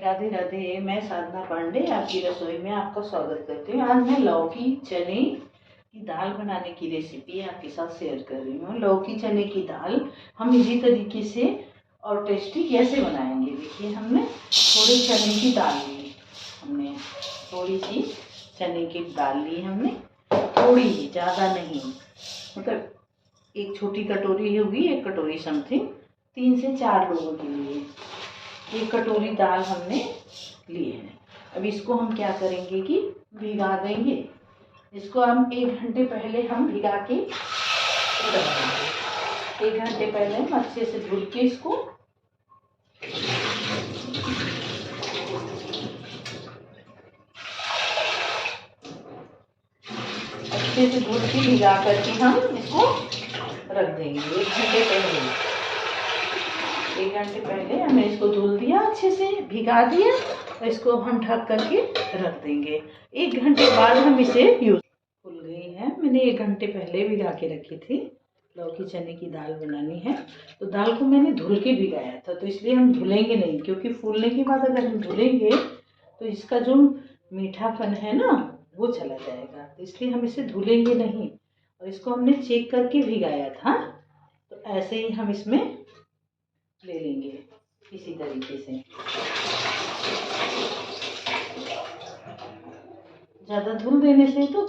राधे राधे। मैं साधना पांडे आपकी रसोई में आपका स्वागत करती हूँ। आज मैं लौकी चने की दाल बनाने की रेसिपी आपके साथ शेयर कर रही हूँ। लौकी चने की दाल हम इसी तरीके से और टेस्टी कैसे बनाएंगे। देखिए, हमने थोड़ी चने की दाल ली, थोड़ी सी चने की दाल ली हमने, थोड़ी ही, ज़्यादा नहीं, मतलब एक छोटी कटोरी होगी, एक कटोरी समथिंग, 3 से 4 लोगों के लिए 1 कटोरी दाल हमने ली है। अब इसको हम क्या करेंगे कि भिगा देंगे। इसको हम 1 घंटे पहले हम भिगा के रख देंगे। 1 घंटे पहले हम अच्छे से धुल के इसको भिगा करके हम इसको रख देंगे 1 घंटे पहले। 1 घंटे पहले हमने इसको धुल दिया, अच्छे से भिगा दिया, और इसको हम ढक करके रख देंगे। 1 घंटे बाद हम इसे यूज खुल गई है। मैंने 1 घंटे पहले भिगा के रखी थी। लौकी चने की दाल बनानी है, तो दाल को मैंने धुल के भिगाया था, तो इसलिए हम धुलेंगे नहीं, क्योंकि फूलने के बाद अगर हम धुलेंगे तो इसका जो मीठापन है ना, वो चला जाएगा। तो इसलिए हम इसे धुलेंगे नहीं, और इसको हमने चेक करके भिगाया था। तो ऐसे ही हम इसमें ले लेंगे इसी तरीके से। ज़्यादा धुल देने से तो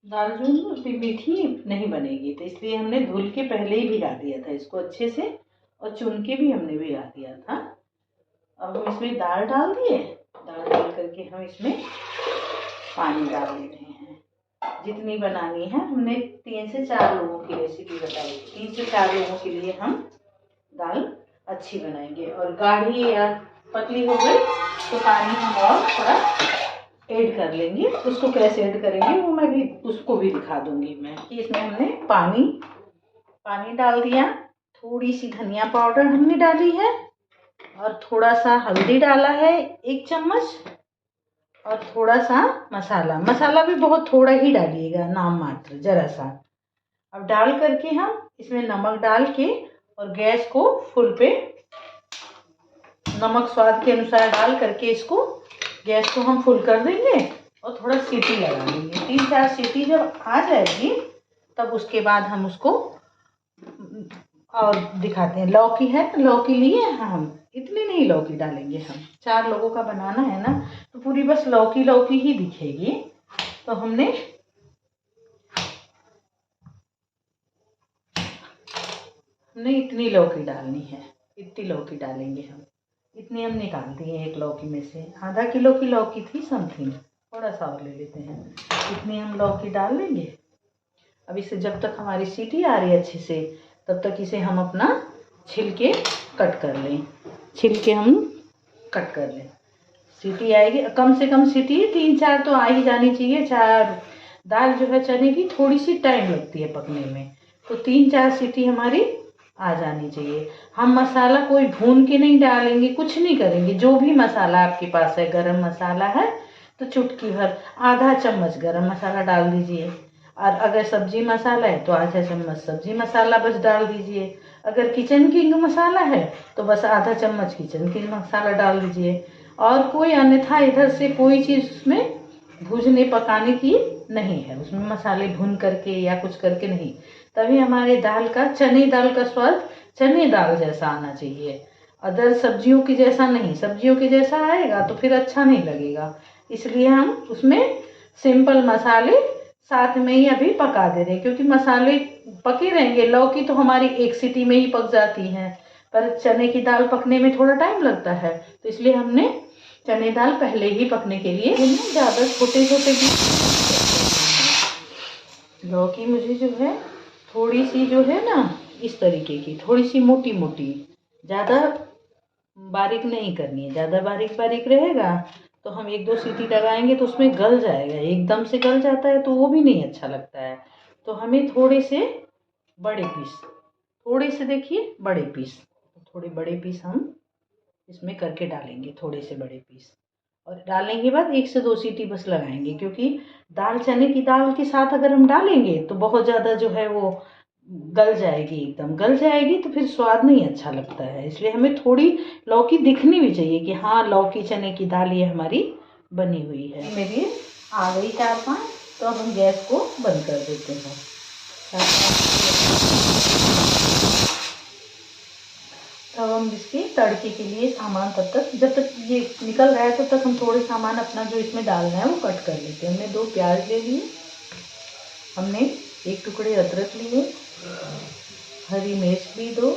दाल जो है उसकी मीठी नहीं बनेगी, तो इसलिए हमने धुल के पहले ही भिगा दिया था इसको अच्छे से, और चुन के भी हमने भिगा दिया था। अब हम इसमें दाल डाल दिए। दाल डाल करके हम इसमें पानी डाल दे रहे हैं। जितनी बनानी है, हमने 3 से 4 लोगों की रेसिपी बताई। 3 से 4 लोगों के लिए हम दाल अच्छी बनाएंगे, और गाढ़ी या पतली हो गई तो पानी हम और थोड़ा ऐड कर लेंगे। उसको कैसे ऐड करेंगे वो मैं भी उसको भी दिखा दूंगी मैं। इसमें हमने पानी डाल दिया, थोड़ी सी धनिया पाउडर हमने डाली है, और थोड़ा सा हल्दी डाला है 1 चम्मच, और थोड़ा सा मसाला भी बहुत थोड़ा ही डालिएगा, नाम मात्र, जरा सा। अब डाल करके हम इसमें नमक डाल के, और गैस को फुल पे, नमक स्वाद के अनुसार डाल करके इसको, गैस को हम फुल कर देंगे, और थोड़ा सीटी लगा देंगे। 3-4 सीटी जब आ जाएगी, तब उसके बाद हम उसको और दिखाते हैं। लौकी है, लौकी लिए हम इतनी नहीं लौकी डालेंगे, हम 4 लोगों का बनाना है ना, तो पूरी बस लौकी ही दिखेगी। तो हमने इतनी लौकी डालनी है, इतनी लौकी डालेंगे हम। इतनी हम निकाल दिए 1 लौकी में से। आधा किलो की लौकी थी समथिंग, थोड़ा सा और ले लेते हैं। इतनी हम लौकी डाल लेंगे। अब इसे जब तक हमारी सीटी आ रही है अच्छे से, तब तक इसे हम अपना छिलके कट कर लें। सीटी आएगी, कम से कम सीटी 3-4 तो आ ही जानी चाहिए। 4 दाल जो है चने की थोड़ी सी टाइम लगती है पकने में, तो 3-4 सीटी हमारी आ जानी चाहिए। हम मसाला कोई भून के नहीं डालेंगे, कुछ नहीं करेंगे। जो भी मसाला आपके पास है, गरम मसाला है तो चुटकी भर, आधा चम्मच गरम मसाला डाल दीजिए, और अगर सब्जी मसाला है तो आधा चम्मच सब्जी मसाला बस डाल दीजिए। अगर किचन किंग मसाला है तो बस आधा चम्मच किचन किंग मसाला डाल दीजिए। और कोई अन्यथा इधर से कोई चीज़ उसमें भूनने पकाने की नहीं है, उसमें मसाले भून करके या कुछ करके नहीं। तभी हमारे चने दाल का स्वाद चने दाल जैसा आना चाहिए, अदर सब्जियों की जैसा नहीं। सब्जियों के जैसा आएगा तो फिर अच्छा नहीं लगेगा। इसलिए हम उसमें सिंपल मसाले साथ में ही अभी पका दे रहे हैं, क्योंकि मसाले पके रहेंगे। लौकी तो हमारी 1 सीटी में ही पक जाती है, पर चने की दाल पकने में थोड़ा टाइम लगता है, तो इसलिए हमने चने दाल पहले ही पकने के लिए ज़्यादा छोटे भी। लौकी मुझे जो है थोड़ी सी जो है ना, इस तरीके की, थोड़ी सी मोटी मोटी, ज़्यादा बारीक नहीं करनी है। ज़्यादा बारीक रहेगा तो हम 1-2 सीटी लगाएंगे तो उसमें गल जाएगा, एकदम से गल जाता है तो वो भी नहीं अच्छा लगता है। तो हमें थोड़े से बड़े पीस, देखिए बड़े पीस, थोड़े बड़े पीस हम इसमें करके डालेंगे, थोड़े से बड़े पीस। और डालने के बाद 1 से 2 सीटी बस लगाएंगे, क्योंकि दाल चने की दाल के साथ अगर हम डालेंगे तो बहुत ज़्यादा जो है वो गल जाएगी, एकदम गल जाएगी तो फिर स्वाद नहीं अच्छा लगता है। इसलिए हमें थोड़ी लौकी दिखनी भी चाहिए कि हाँ लौकी चने की दाल ये हमारी बनी हुई है। मेरी आ गई 4-5, तो अब हम गैस को बंद कर देते हैं। तब हम इसके तड़के के लिए सामान, तब तक जब तक ये निकल रहा है तब तक हम थोड़े सामान अपना जो इसमें डालना है वो कट कर लेते हैं। हमने 2 प्याज ले लिए, हमने 1 टुकड़े अदरक लिए, हरी मिर्च भी 2,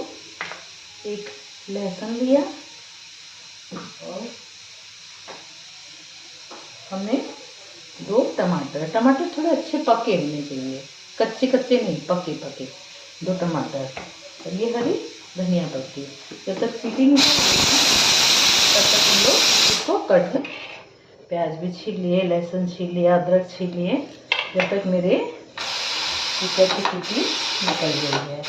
1 लहसुन लिया और हमने 2 टमाटर। टमाटर थोड़े अच्छे पके होने चाहिए, कच्चे कच्चे नहीं, पके पके 2 टमाटर। और ये हरी धनिया पत्ती। जब तक सीटी नहीं तब तक हम लोग इसको कट कर, प्याज भी छील लिए, लहसुन छील लिया, अदरक छील लिए, जब तक मेरे कुकर की सीटी निकल गई है।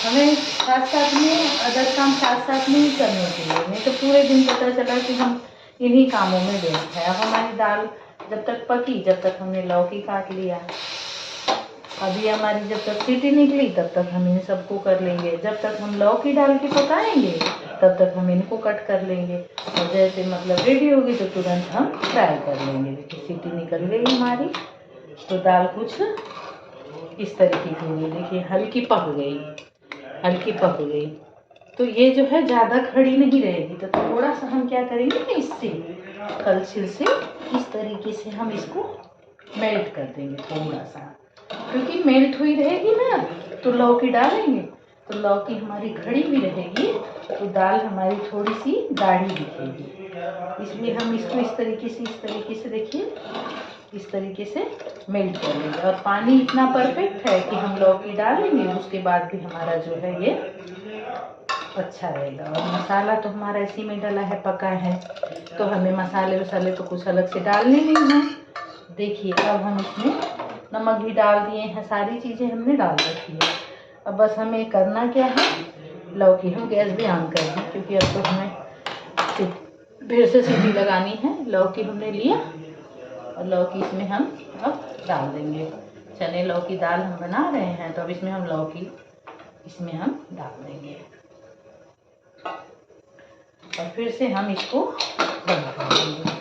हमें साथ साथ में अदर काम साथ साथ में ही करने चाहिए, नहीं तो पूरे दिन पता चला कि हम इन्हीं कामों में व्यस्त है। अब हमारी दाल जब तक पकी, जब तक हमने लौकी काट लिया। अभी हमारी जब तक सीटी निकली तब तक हम इन सबको कर लेंगे। जब तक हम लौकी डाल के पकाएंगे तब तक हम इनको कट कर लेंगे। और जैसे मतलब रेडी होगी तो तुरंत हम फ्राई कर लेंगे। देखिए सीटी निकल गई हमारी, तो दाल कुछ इस तरीके की हुई। देखिए हल्की पक गई, हल्की पक गई। तो ये जो है ज़्यादा खड़ी नहीं रहेगी, तो थोड़ा सा हम क्या करेंगे ना, इससे कलछिल से इस तरीके से हम इसको मेल्ट कर देंगे थोड़ा सा, क्योंकि मेल्ट हुई रहेगी ना तो लौकी डालेंगे तो लौकी हमारी खड़ी भी रहेगी तो दाल हमारी थोड़ी सी गाढ़ी दिखेगी। इसलिए हम इसको इस तरीके से देखिए इस तरीके से मेल्ट कर लेंगे। और पानी इतना परफेक्ट है कि हम लौकी डालेंगे उसके बाद भी हमारा जो है ये अच्छा रहेगा। और मसाला तो हमारा इसी में डला है, पका है, तो हमें मसाले वसाले तो कुछ अलग से डालने नहीं हैं। देखिए अब हम इसमें नमक भी डाल दिए हैं, सारी चीज़ें हमने डाल रखी है। अब बस हमें करना क्या है, लौकी हम गैस भी ऑन कर दी क्योंकि अब तो हमें फिर से सीटी लगानी है। लौकी हमने लिया और लौकी इसमें हम अब डाल देंगे। चने लौकी दाल हम बना रहे हैं तो अब इसमें हम लौकी इसमें हम डाल देंगे और फिर से हम इसको बंद कर देंगे।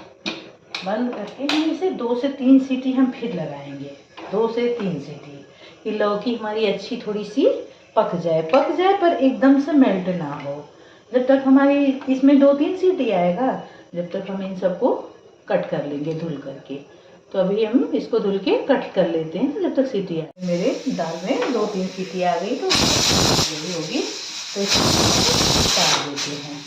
बंद करके हम इसे 2 से 3 सीटी हम फिर लगाएंगे, 2 से 3 सीटी, कि लौकी हमारी अच्छी थोड़ी सी पक जाए पर एकदम से मेल्ट ना हो। जब तक हमारी इसमें 2-3 सीटी आएगा जब तक हम इन सबको कट कर लेंगे धुल करके। तो अभी हम इसको धुल के कट कर लेते हैं जब तक सीटी आए। मेरे दाल में 2-3 सीटी आ गई तो होगी, तो इसको उतार देते हैं,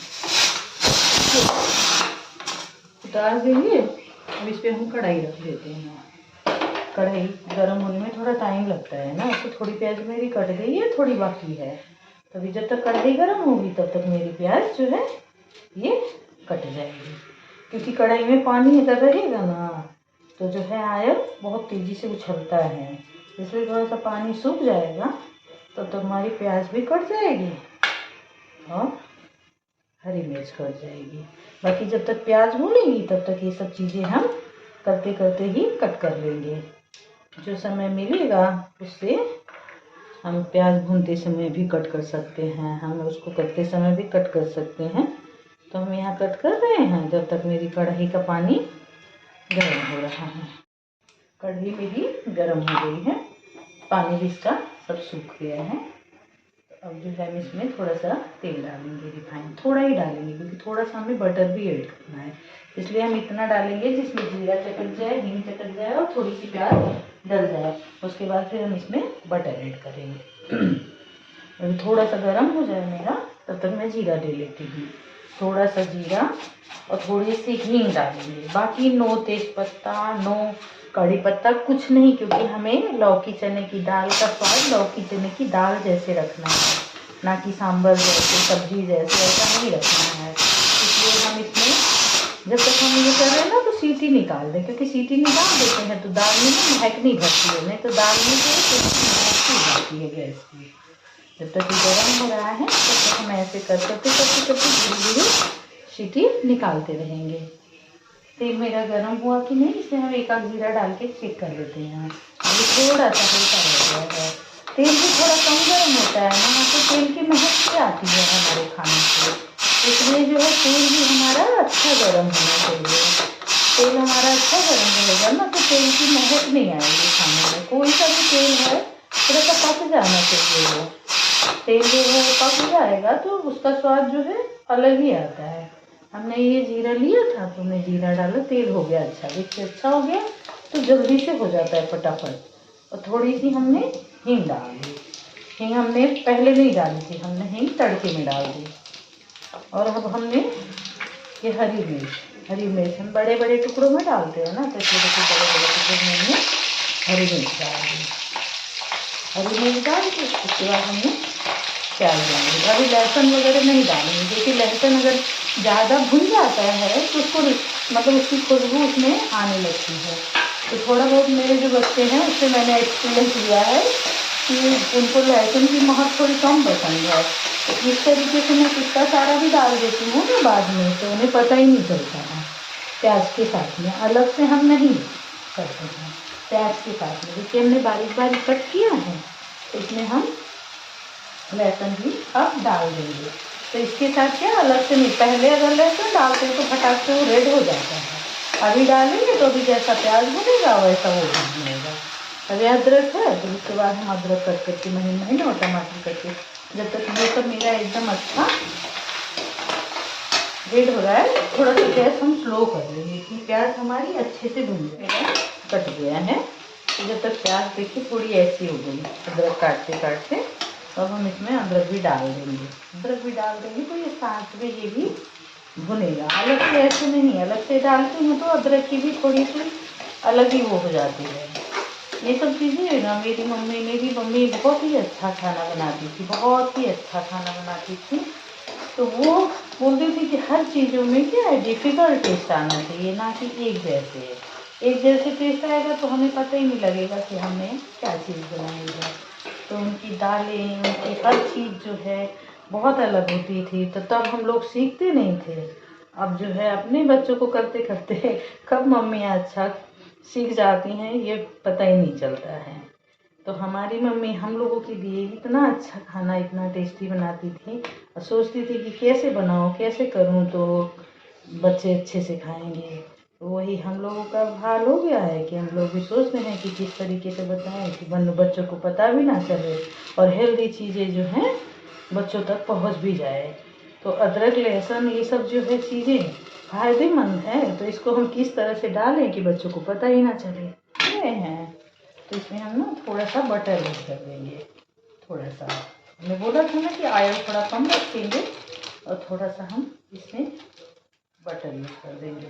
उतार देंगे। अब इस पर हम कढ़ाई रख देते हैं। कढ़ाई गर्म होने में थोड़ा टाइम लगता है ना, तो थोड़ी प्याज मेरी कट गई है, थोड़ी बाकी है। तो अभी जब तक कढ़ाई गर्म होगी तब तक मेरी प्याज जो है ये कट जाएगी, क्योंकि कढ़ाई में पानी अगर रहेगा ना तो जो है आयल बहुत तेज़ी से उछलता है, इसलिए थोड़ा सा पानी सूख जाएगा तब तक हमारी प्याज भी कट जाएगी और हरी मिर्च कट जाएगी। बाकी जब तक प्याज भूनेगी तब तक ये सब चीज़ें हम करते करते ही कट कर लेंगे। जो समय मिलेगा उससे हम प्याज भूनते समय भी कट कर सकते हैं, हम उसको करते समय भी कट कर सकते हैं। तो हम यहाँ कट कर रहे हैं जब तक मेरी कढ़ाई का पानी गर्म हो रहा है। कढ़ाई मेरी गर्म हो गई है, पानी भी इसका सब सूख गया है। अब जो है हम इसमें थोड़ा सा तेल डालेंगे, रिफाइंड थोड़ा ही डालेंगे क्योंकि थोड़ा सा हमें बटर भी ऐड करना है, इसलिए हम इतना डालेंगे जिसमें जीरा चटक जाए, हींग चटक जाए और थोड़ी सी प्याज डल जाए। उसके बाद फिर हम इसमें बटर ऐड करेंगे। अभी थोड़ा सा गर्म हो जाए मेरा तब तक मैं जीरा ले लेती हूँ। थोड़ा सा जीरा और थोड़ी सी हींग डालेंगे, बाकी नो तेज़पत्ता, नो कड़ी पत्ता, कुछ नहीं, क्योंकि हमें लौकी चने की दाल का स्वाद लौकी चने की दाल जैसे रखना है, ना कि सांभर जैसे, सब्जी जैसे, ऐसा नहीं रखना है। इसलिए हम इसमें जब तक हम ये कर रहे हैं ना तो सीटी निकाल दें, क्योंकि सीटी निकाल देते हैं तो दाल में ना महक नहीं भरती है, नहीं तो दाल में जो है महक हो जाती है गैस की। जब तक ये गर्म हो रहा है तब तक हम ऐसे करते धीरे धीरे सीटी निकालते रहेंगे। तेल मेरा गर्म हुआ कि नहीं, इसमें हम 1 आध जीरा डाल के चेक कर लेते हैं। अभी थोड़ा सा हल्का रह गया है, तेल भी थोड़ा कम गर्म होता है ना, तो तेल की महक भी आती है हमारे खाने से। इसलिए जो है तेल भी हमारा अच्छा गर्म होना चाहिए। तेल हमारा अच्छा गर्म रहेगा ना तो तेल की महक नहीं आएगी खाने में। कोई सा भी तेल है थोड़ा सा पक जाना चाहिए। वो तेल जो है पक जाएगा तो उसका स्वाद जो है अलग ही आता है। हमने ये जीरा लिया था तो मैं जीरा डाला, तेल हो गया अच्छा, इससे अच्छा हो गया तो जल्दी से हो जाता है फटाफट। और थोड़ी सी हमने हींग डाल दी। हींग हमने पहले नहीं डाली थी, हमने हींग तड़के में डाल दी। और अब हमने ये हरी मिर्च हम बड़े बड़े टुकड़ों में डालते हैं ना, तो छोटे छोटे बड़े बड़े टुकड़ों में हमने हरी मिर्च डाल दी। हरी मिर्च डाल के उसके बाद हमने प्याज डालेंगे। अभी लहसुन वगैरह नहीं डालेंगे, क्योंकि लहसुन अगर ज़्यादा भुन जाता है तो उसको मतलब उसकी खुशबू उसमें आने लगती है। तो थोड़ा बहुत मेरे जो बच्चे हैं उससे मैंने एक्सपीरियंस लिया है कि उनको लहसुन की महक थोड़ी कम पसंद है। तो इस तरीके से मैं कितना सारा भी डाल देती हूँ ना बाद में, तो उन्हें पता ही नहीं चलता है। प्याज के साथ में अलग से हम नहीं करते हैं, प्याज के साथ में देखिए हमने बारीक बारीक कट किया है, तो इसमें हम लहसुन भी अब डाल देंगे। तो इसके साथ क्या अलग से नहीं, पहले अगर लहसुन डालते हैं तो फटाक से वो रेड हो जाता है। अभी डालेंगे तो अभी जैसा प्याज भुनेगा वैसा वो भी भुनेगा। अभी अदरक है तो उसके बाद हम अदरक कट करके महीन महीन और टमाटर कट के, जब तक ये सब मेरा एकदम अच्छा रेड हो रहा है थोड़ा सा गैस हम स्लो कर लेंगे कि प्याज हमारी अच्छे से भुन जाए। कट गया है तो जब तक प्याज देखिए थोड़ी ऐसी हो गई अदरक काटते काटते, अब हम इसमें अदरक भी डाल देंगे। अदरक भी डाल देंगे तो ये साथ में ये भी भुनेगा, अलग से ऐसे नहीं। अलग से डालते हैं तो अदरक की भी थोड़ी सी अलग ही वो हो जाती है। ये सब चीज़ें ना मेरी मम्मी बहुत ही अच्छा खाना बनाती थी, बहुत ही अच्छा खाना बनाती थी। तो वो बोलती थी कि हर चीज़ों में क्या है डिफ़िकल्ट टेस्ट आना चाहिए, ना कि एक जैसे टेस्ट आएगा तो हमें पता ही नहीं लगेगा कि हमने क्या चीज़ बनाई है। तो उनकी दालें, उनकी हर चीज़ जो है बहुत अलग होती थी। तो तब हम लोग सीखते नहीं थे। अब जो है अपने बच्चों को करते करते कब मम्मियाँ अच्छा सीख जाती हैं ये पता ही नहीं चलता है। तो हमारी मम्मी हम लोगों के लिए इतना अच्छा खाना इतना टेस्टी बनाती थी और सोचती थी कि कैसे बनाऊँ कैसे करूँ तो बच्चे अच्छे से खाएंगे। तो वही हम लोगों का हाल हो गया है कि हम लोग भी सोचते हैं कि किस तरीके से बताएं कि बच्चों को पता भी ना चले और हेल्दी चीज़ें जो हैं बच्चों तक पहुंच भी जाए। तो अदरक लहसुन ये सब जो है चीज़ें फायदेमंद है, तो इसको हम किस तरह से डालें कि बच्चों को पता ही ना चले। ये हैं तो इसमें हम ना थोड़ा सा बटर यूज कर देंगे। थोड़ा सा हमने बोला था ना कि ऑयल थोड़ा कम रखेंगे और थोड़ा सा हम इसमें बटर यूज कर देंगे।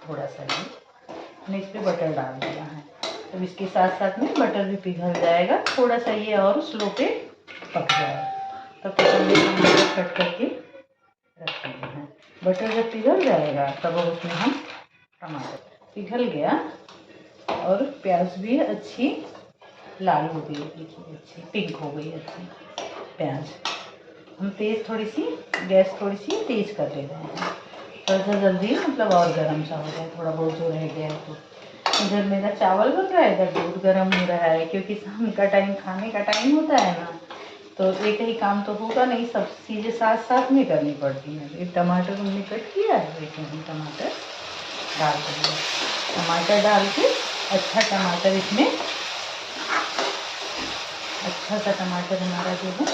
थोड़ा सा ही हमने इस पर बटर डाल दिया है। तब इसके साथ साथ में बटर भी पिघल जाएगा, थोड़ा सा ये और स्लो पे पक जाए। तब तक हम बटर कट करके रख देते हैं। बटर जब पिघल जाएगा तब उसमें हम टमाटर, पिघल गया और प्याज भी अच्छी लाल हो गई, देखिए अच्छी पिंक हो गई अच्छी प्याज। हम थोड़ी सी गैस थोड़ी सी तेज़ कर दे रहे हैं, थोड़ा सा जल्दी मतलब और गर्म सा हो जाए थोड़ा बहुत जो रह गया है। तो इधर मेरा चावल बन रहा है, इधर दूध गर्म हो रहा है, क्योंकि शाम का टाइम खाने का टाइम होता है ना, तो एक ही काम तो होगा नहीं, सब चीज़ें साथ साथ में करनी पड़ती हैं। एक टमाटर हमने कट किया है, देखिए हम टमाटर डाल देंगे। टमाटर डाल के अच्छा टमाटर इसमें अच्छा सा टमाटर हमारा जो है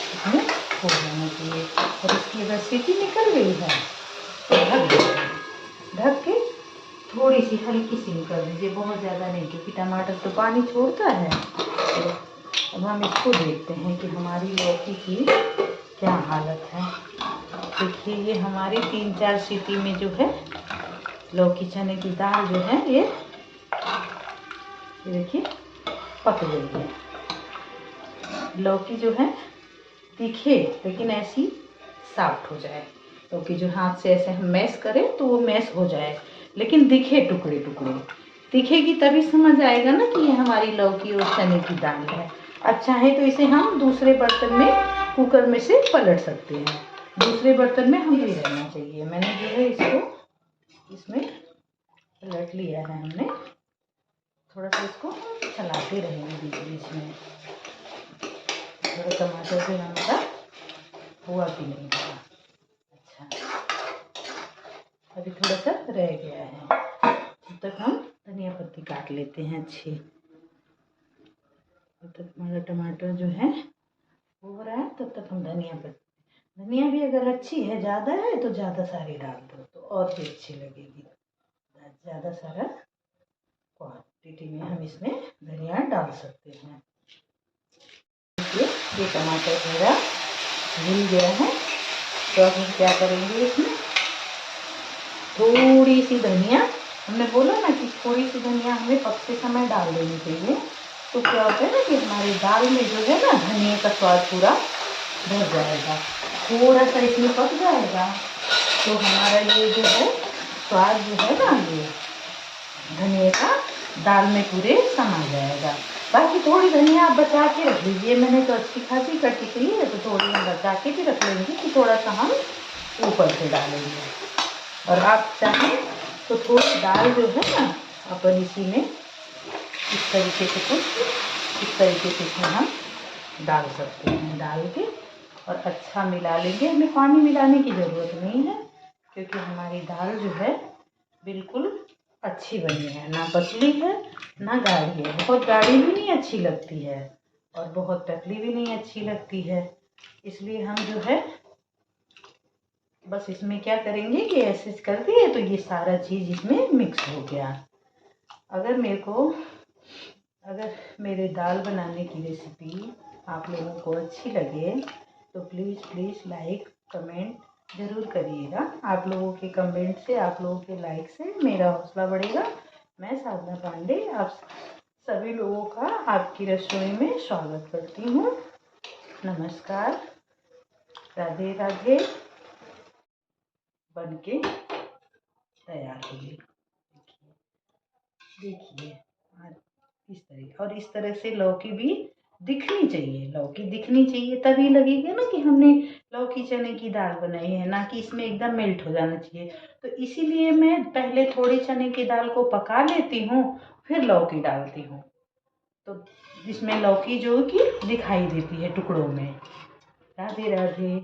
इसमें हो जाना चाहिए। और इसकी अगर सीटी निकल गई है तो ढक के थोड़ी सी हल्की सी कर दीजिए, बहुत ज़्यादा नहीं, क्योंकि टमाटर तो पानी छोड़ता है। तो अब हम इसको देखते हैं कि हमारी लौकी की क्या हालत है। देखिए ये हमारी 3-4 सीटी में जो है लौकी चने की दाल जो है ये देखिए पक गई है। लौकी जो है तीखे लेकिन ऐसी सॉफ्ट हो जाए, लौकी जो हाथ से ऐसे हम मैश करें तो वो मैश हो जाए, लेकिन दिखे टुकड़े टुकड़े दिखेगी, तभी समझ आएगा ना कि ये हमारी लौकी और चने की दाल है। अब चाहे तो इसे हम दूसरे बर्तन में कुकर में से पलट सकते हैं, दूसरे बर्तन में हम भी रहना चाहिए। मैंने जो है इसको इसमें पलट लिया है हमने, थोड़ा सा इसको चलाते रहेंगे बीच बीच में। थोड़ा टमाटर जो हमारा हुआ कि नहीं हुआ। अच्छा, अभी थोड़ा सा रह गया है, तब तक हम धनिया पत्ती काट लेते हैं अच्छी। तब तक हमारा टमाटर जो है हो रहा है, तब तक हम धनिया भी अगर अच्छी है, ज़्यादा है तो ज़्यादा सारी डाल दो तो और भी अच्छी लगेगी। ज़्यादा सारा क्वांटिटी में हम इसमें धनिया डाल सकते हैं। ये टमाटर मेरा मिल गया है, तो अब हम क्या करेंगे, इसमें थोड़ी सी धनिया, हमने बोला ना कि थोड़ी सी धनिया हमें पकते समय डाल देनी चाहिए। तो क्या होता है ना कि हमारी दाल में जो है ना धनिया का स्वाद पूरा भर जाएगा। थोड़ा सा इसमें पक जाएगा तो हमारा ये जो है स्वाद जो है ना, ये धनिया का दाल में पूरे समा जाएगा। बाकी थोड़ी धनिया आप बचा के रख लीजिए, मैंने तो अच्छी खासी कटी की है, तो थोड़ी हम बचा के भी रख लेंगे कि थोड़ा सा हम ऊपर से डालेंगे। और आप चाहें तो थोड़ी दाल जो है ना अपन इसी में इस तरीके से इस तरीके से इसमें हम डाल सकते हैं, डाल के और अच्छा मिला लेंगे। हमें पानी मिलाने की ज़रूरत नहीं है, क्योंकि हमारी दाल जो है बिल्कुल अच्छी बनी है, ना पतली है ना गाढ़ी है। बहुत गाढ़ी भी नहीं अच्छी लगती है और बहुत पतली भी नहीं अच्छी लगती है। इसलिए हम जो है बस इसमें क्या करेंगे कि ऐसे कर दिए तो ये सारा चीज़ इसमें मिक्स हो गया। अगर मेरे दाल बनाने की रेसिपी आप लोगों को अच्छी लगे तो प्लीज़ लाइक कमेंट ज़रूर करिएगा। आप लोगों के कमेंट से, आप लोगों के लाइक से मेरा हौसला बढ़ेगा। मैं साधना पांडे आप सभी लोगों का आपकी रसोई में स्वागत करती हूँ। नमस्कार, राधे राधे। बनके तैयार होगी, देखिए इस तरह। और इस तरह से लौकी भी दिखनी चाहिए, तभी लगेगा ना कि हमने लौकी चने की दाल बनाई है, ना कि इसमें एकदम मेल्ट हो जाना चाहिए। तो इसीलिए मैं पहले थोड़ी चने की दाल को पका लेती हूँ, फिर लौकी डालती हूँ, तो जिसमें लौकी जो कि दिखाई देती है टुकड़ों में। राधे राधे।